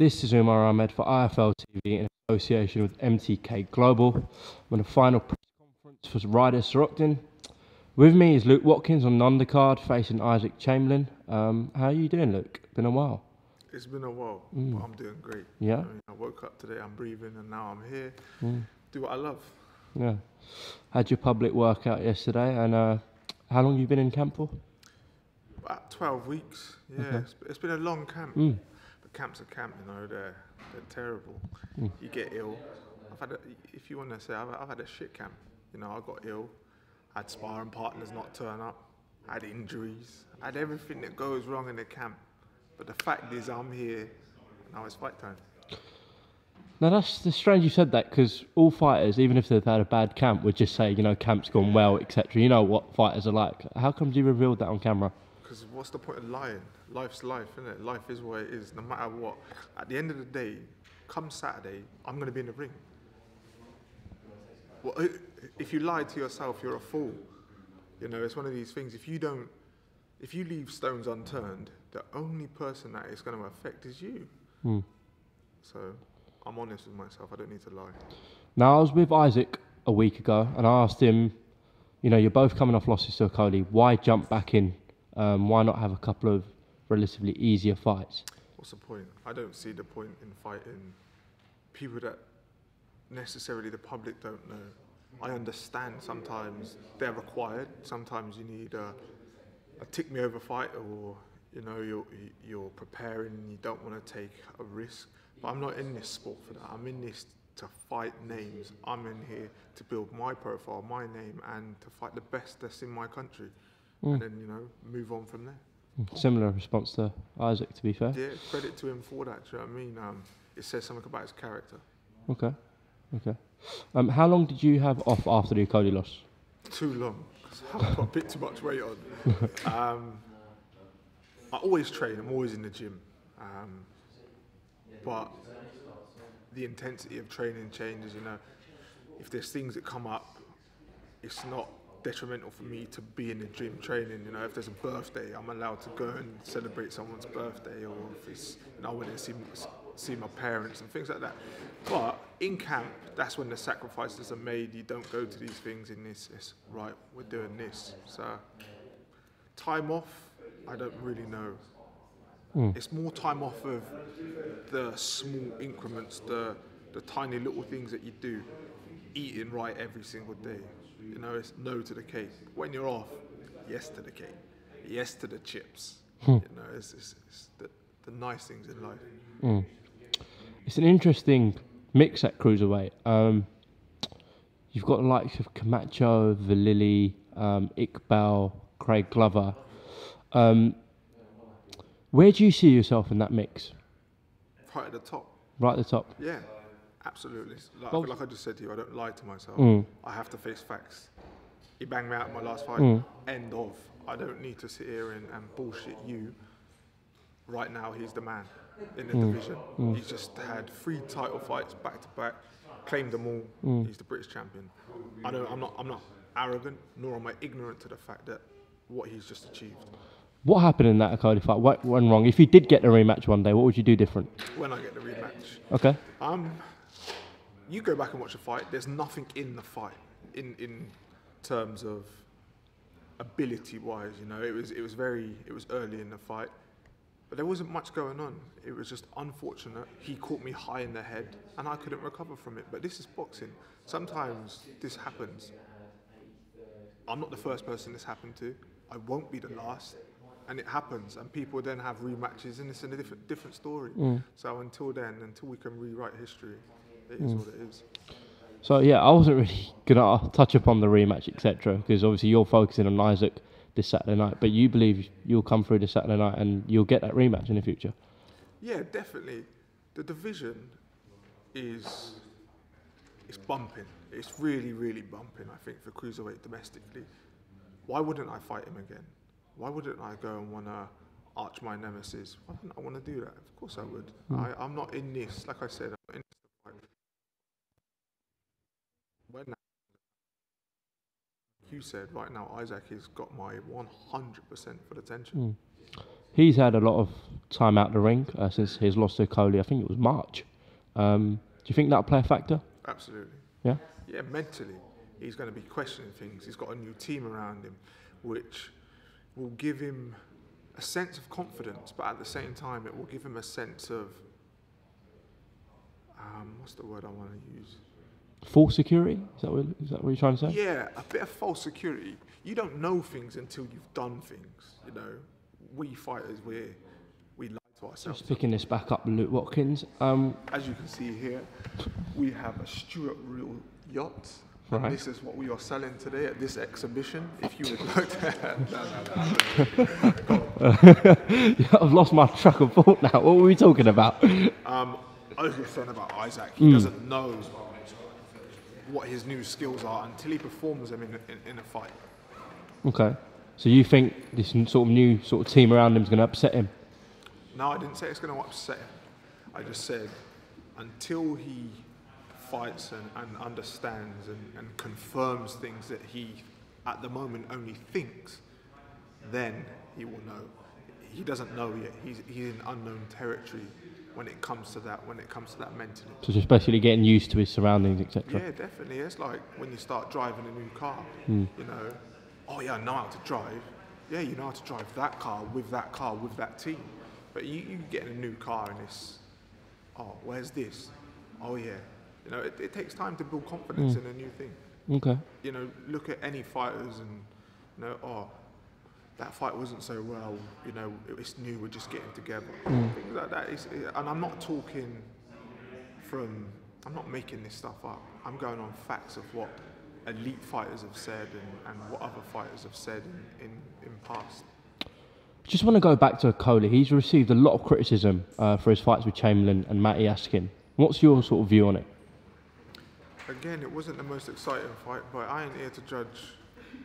This is UMAR AHMED for IFL TV in association with MTK Global. I'm in the final press conference for Ryder Soroktin. With me is Luke Watkins on the undercard facing Isaac Chamberlain. How are you doing, Luke? Been a while. It's been a while, but I'm doing great. Yeah? I mean, I woke up today, I'm breathing, and now I'm here. Do what I love. Yeah. Had your public workout yesterday, and how long have you been in camp for? About 12 weeks. Yeah, Okay. it's been a long camp. But camps are camp, you know, they're terrible. You get ill. If you want to say, I've had a shit camp. You know, I got ill, had sparring partners not turn up, had injuries, had everything that goes wrong in the camp. But the fact is, I'm here, now it's fight time. Now that's strange you said that, because all fighters, even if they've had a bad camp, would just say, you know, camp's gone well, etc. You know what fighters are like. How come you revealed that on camera? Because what's the point of lying? Life's life, isn't it? Life is what it is, no matter what. At the end of the day, come Saturday, I'm going to be in the ring. Well, if you lie to yourself, you're a fool. You know, it's one of these things. If you leave stones unturned, the only person that it's going to affect is you. So I'm honest with myself. I don't need to lie. Now, I was with Isaac a week ago, and I asked him, you know, you're both coming off losses to Okolie. Why jump back in? Why not have a couple of relatively easier fights? What's the point? I don't see the point in fighting people that necessarily the public don't know. I understand sometimes they're required. Sometimes you need a tick-me-over fight, or you know you're preparing and you don't want to take a risk. But I'm not in this sport for that. I'm in this to fight names. I'm in here to build my profile, my name, and to fight the best that's in my country. And then, you know, move on from there. Similar response to Isaac, to be fair. Yeah, credit to him for that, do you know what I mean? It says something about his character. Okay. How long did you have off after the Okolie loss? Too long, because I've got a bit too much weight on. I always train, I'm always in the gym. But the intensity of training changes, you know. If there's things that come up, it's not detrimental for me to be in the gym training. You know, if there's a birthday, I'm allowed to go and celebrate someone's birthday, or if it's, you know, I went to see my parents and things like that. But in camp, that's when the sacrifices are made. You don't go to these things in this, it's right, we're doing this. So time off, I don't really know. It's more time off of the small increments, the tiny little things that you do. Eating right every single day. You know, it's no to the cake. When you're off, yes to the cake, yes to the chips. You know, it's the nice things in life. It's an interesting mix at cruiserweight. You've got the likes of Camacho, Valili, Iqbal, Craig Glover. Where do you see yourself in that mix? Right at the top. Right at the top? Yeah, absolutely. Like I just said to you, I don't lie to myself. I have to face facts. He banged me out in my last fight. End of. I don't need to sit here and bullshit you. Right now, he's the man in the division. He's just had 3 title fights back to back, claimed them all. He's the British champion. I'm not arrogant, nor am I ignorant to the fact that what he's just achieved. What happened in that Okolie fight? What went wrong? If you did get the rematch one day, what would you do different? When I get the rematch. Okay. You go back and watch the fight. There's nothing in the fight in terms of ability-wise. You know, it was early in the fight, but there wasn't much going on. It was just unfortunate. He caught me high in the head, and I couldn't recover from it. But this is boxing. Sometimes this happens. I'm not the first person this happened to. I won't be the last. And it happens, and people then have rematches, and it's a different story. So until we can rewrite history, it is what it is. So yeah, I wasn't really gonna touch upon the rematch, etc., because obviously you're focusing on Isaac this Saturday night, but you believe you'll come through this Saturday night and you'll get that rematch in the future. Yeah, definitely. The division is bumping. It's really, really bumping, I think, for cruiserweight domestically. Why wouldn't I fight him again? Why wouldn't I go and want to arch my nemesis? Why wouldn't I want to do that? Of course I would. I'm not in this, like I said, I'm not in this to fight. When you said, right now, Isaac has got my 100% full attention. He's had a lot of time out the ring since his loss to Okolie. I think it was March. Do you think that'll play a factor? Absolutely. Yeah. Yeah, mentally, he's going to be questioning things. He's got a new team around him, which will give him a sense of confidence, but at the same time, it will give him a sense of, what's the word I want to use? False security? Is that what you're trying to say? Yeah, a bit of false security. You don't know things until you've done things, you know. We fighters, we lie to ourselves. Just picking this back up, Luke Watkins. As you can see here, we have a Stuart Real yacht. Right. And this is what we are selling today at this exhibition. If you would like to... Yeah, I've lost my track of thought now. What were we talking about? I was just saying about Isaac. He doesn't know what his new skills are until he performs them in a fight. Okay. So you think this sort of new sort of team around him is going to upset him? No, I didn't say it's going to upset him. I just said until he fights and understands and confirms things that he, at the moment, only thinks, then he will know. He doesn't know yet. He's in unknown territory when it comes to that mentally. So just basically getting used to his surroundings, etc. Yeah, definitely. It's like when you start driving a new car, you know, oh yeah, I know how to drive. Yeah, you know how to drive that car with that team. But you get in a new car and it's, oh, where's this? Oh yeah. You know, it takes time to build confidence in a new thing. Okay. You know, look at any fighters and, you know, oh, that fight wasn't so well, you know, it's new, we're just getting together. Things like that. And I'm not talking I'm not making this stuff up. I'm going on facts of what elite fighters have said and what other fighters have said in past. Just want to go back to Okolie. He's received a lot of criticism for his fights with Chamberlain and Matty Askin. What's your sort of view on it? Again, it wasn't the most exciting fight, but I ain't here to judge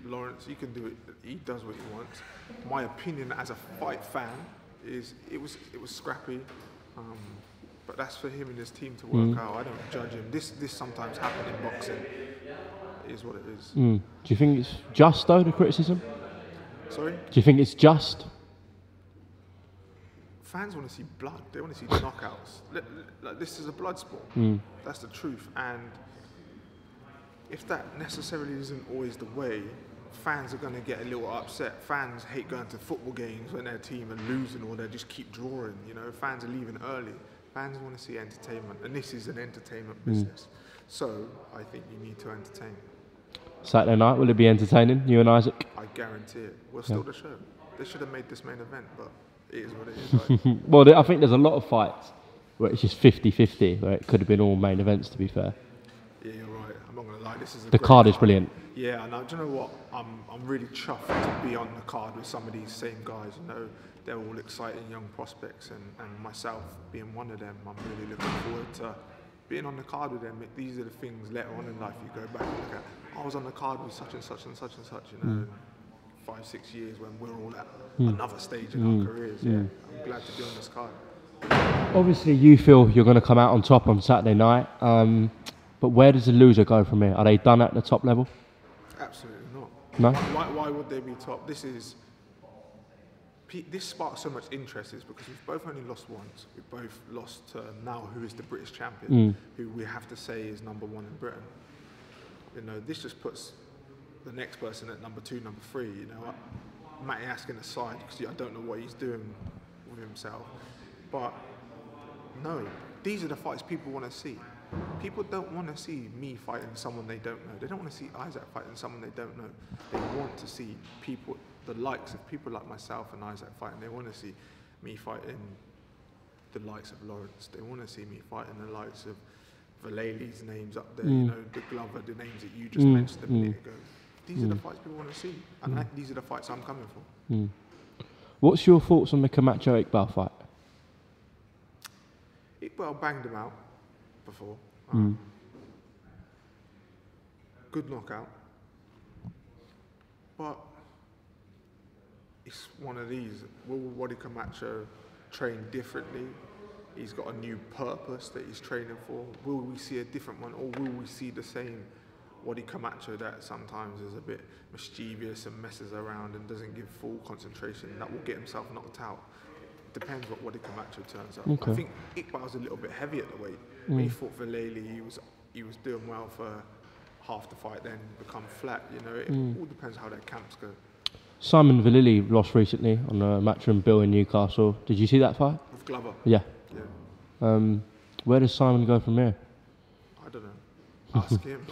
Lawrence. He can do it. He does what he wants. My opinion as a fight fan is it was scrappy, but that's for him and his team to work out. I don't judge him. This sometimes happens in boxing. It is what it is. Do you think it's just though, the criticism? Sorry? Do you think it's just? Fans want to see blood. They want to see knockouts. Like, this is a blood sport. That's the truth. And if that necessarily isn't always the way, fans are going to get a little upset. Fans hate going to football games when their team are losing or they just keep drawing. You know, fans are leaving early. Fans want to see entertainment, and this is an entertainment business. So I think you need to entertain. Saturday night, will it be entertaining, you and Isaac? I guarantee it. We'll still the show. They should have made this main event, but it is what it is. Right? Well, I think there's a lot of fights where it's just 50-50, where it could have been all main events, to be fair. Yeah, you're right. I'm not going to lie. This is the card is brilliant. Yeah, and do you know what? I'm really chuffed to be on the card with some of these same guys. You know, they're all exciting young prospects, and myself being one of them. I'm really looking forward to being on the card with them. These are the things later on in life you go back and look at. I was on the card with such and such and such and such. You know, 5-6 years when we're all at another stage in our careers. Yeah, I'm glad to be on this card. Obviously, you feel you're going to come out on top on Saturday night. But where does the loser go from here? Are they done at the top level? Absolutely not. No? Why would they be top? This sparks so much interest is because we've both only lost once. We've both lost to now who is the British champion, who we have to say is #1 in Britain. You know, this just puts the next person at #2, #3. You know, Matty Askin aside, because I don't know what he's doing with himself. But no, these are the fights people want to see. People don't want to see me fighting someone they don't know. They don't want to see Isaac fighting someone they don't know. They want to see people, the likes of people like myself and Isaac fighting. They want to see me fighting the likes of Lawrence. They want to see me fighting the likes of Vallely's names up there, you know, the Glover, the names that you just mentioned a minute ago. These are the fights people want to see, and these are the fights I'm coming for. What's your thoughts on the Camacho Iqbal fight? Iqbal banged him out before. Good knockout. But it's one of these. Will Wadi Camacho train differently? He's got a new purpose that he's training for. Will we see a different one, or will we see the same Wadi Camacho that sometimes is a bit mischievous and messes around and doesn't give full concentration, that will get himself knocked out. Depends what Wadi Camacho turns up. Okay. I think Iqbal's a little bit heavy at the weight. When he fought for Layli, he was doing well for half the fight, then become flat. You know, it all depends how their camps go. Simon Vallily lost recently on a Matchroom Bill in Newcastle. Did you see that fight? With Glover? Yeah. Yeah. Where does Simon go from here? I don't know. Ask him.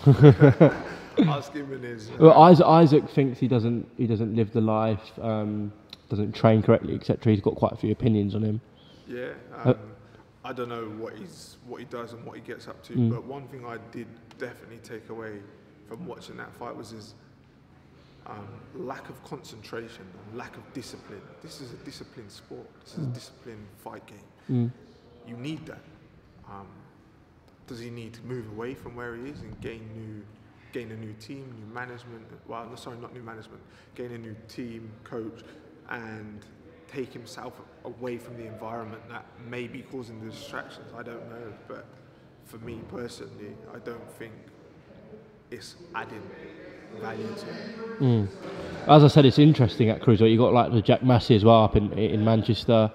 Ask him in his... Well, Isaac thinks he doesn't live the life, doesn't train correctly, etc. He's got quite a few opinions on him. Yeah. I don't know what he does and what he gets up to, but one thing I did definitely take away from watching that fight was his lack of concentration and lack of discipline. This is a disciplined sport. This is a disciplined fight game. You need that. Does he need to move away from where he is and gain a new team, new management? Well, no, sorry, not new management. Gain a new team, coach, and take himself away from the environment that may be causing the distractions. I don't know, but for me personally, I don't think it's adding value to it. As I said, it's interesting at cruiserweight. You got like the Jack Massey as well up in Manchester.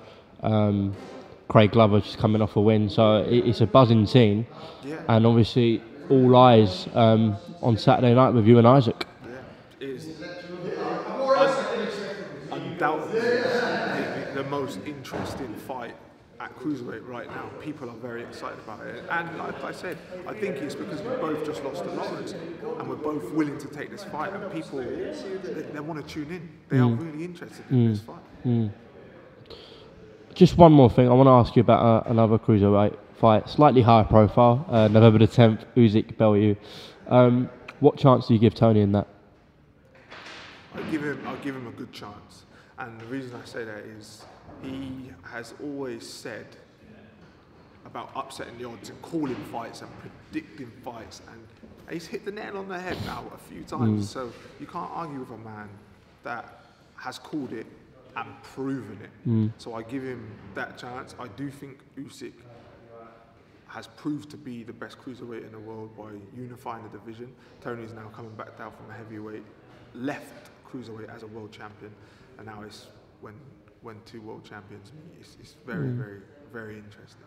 Craig Glover just coming off a win, so it's a buzzing scene. Yeah. And obviously, all eyes on Saturday night with you and Isaac. Yeah, it is undoubtedly the most interesting fight at cruiserweight right now. People are very excited about it, and like I said, I think it's because we both just lost to Lawrence, and we're both willing to take this fight, and people they want to tune in. They are really interested in this fight. Just one more thing, I want to ask you about another cruiserweight fight, slightly higher profile, November the 10th, Usyk Bellew. What chance do you give Tony in that? I'll give him a good chance, and the reason I say that is he has always said about upsetting the odds and calling fights and predicting fights, and he's hit the nail on the head now a few times. So you can't argue with a man that has called it and proven it. So I give him that chance. I do think Usyk has proved to be the best cruiserweight in the world by unifying the division. Tony's now coming back down from a heavyweight, left cruiserweight as a world champion, and now it's when two world champions meet. It's very, very, very interesting.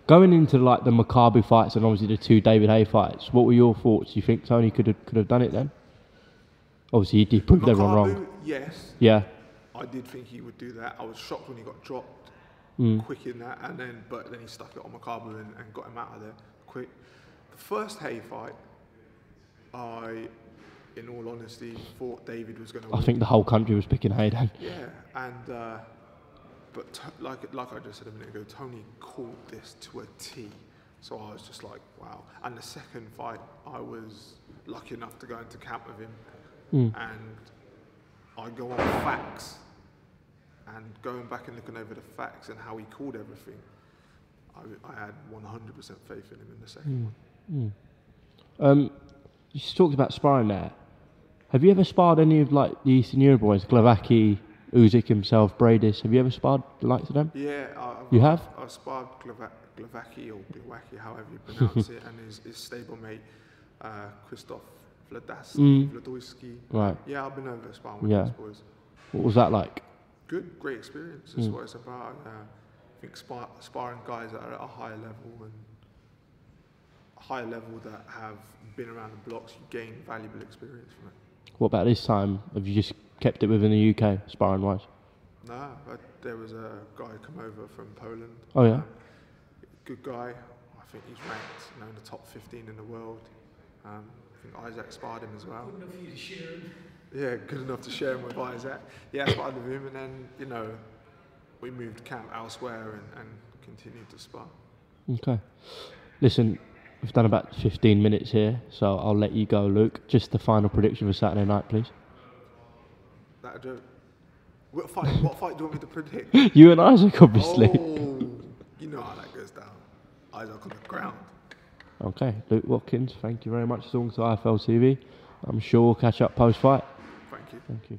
Going into like the Makabu fights and obviously the two David Haye fights, what were your thoughts? Do you think Tony could have done it then? Obviously, he proved everyone wrong. Yes. Yeah. I did think he would do that. I was shocked when he got dropped quick in that, but then he stuck it on Makabu and got him out of there quick. The first Haye fight, I, in all honesty, thought David was going to win. I think the whole country was picking Haye then. Yeah, and but like I just said a minute ago, Tony called this to a T. So I was just like, wow. And the second fight, I was lucky enough to go into camp with him, and I go on facts. And going back and looking over the facts and how he called everything, I had 100% faith in him in the second one. You just talked about sparring there. Have you ever sparred any of like the Eastern Europe boys, Glavaki, Usyk himself, Bradis? Have you ever sparred the likes of them? Yeah, I've sparred Glavaki or Glawacki, however you pronounce it, and his stablemate Krzysztof Wlodarski. Right. Yeah, I've been over sparring with those boys. What was that like? Good, great experience. That's what it's about. I think sparring guys that are at a higher level that have been around the blocks, you gain valuable experience from it. What about this time? Have you just kept it within the UK, sparring wise? No, but there was a guy come over from Poland. Oh yeah. Good guy. I think he's ranked in the top 15 in the world. I think Isaac sparred him as well. Good enough for you to share him. Yeah, good enough to share him with Isaac. Yeah, I sparred with him, and then we moved camp elsewhere and continued to spar. Okay. Listen, we've done about 15 minutes here, so I'll let you go, Luke. Just the final prediction for Saturday night, please. That a joke? What fight do you want me to predict? You and Isaac, obviously. Oh, you know how that goes down. Isaac on the ground. Okay, Luke Watkins, thank you very much for talking to IFL TV. I'm sure we'll catch up post-fight. Thank you. Thank you.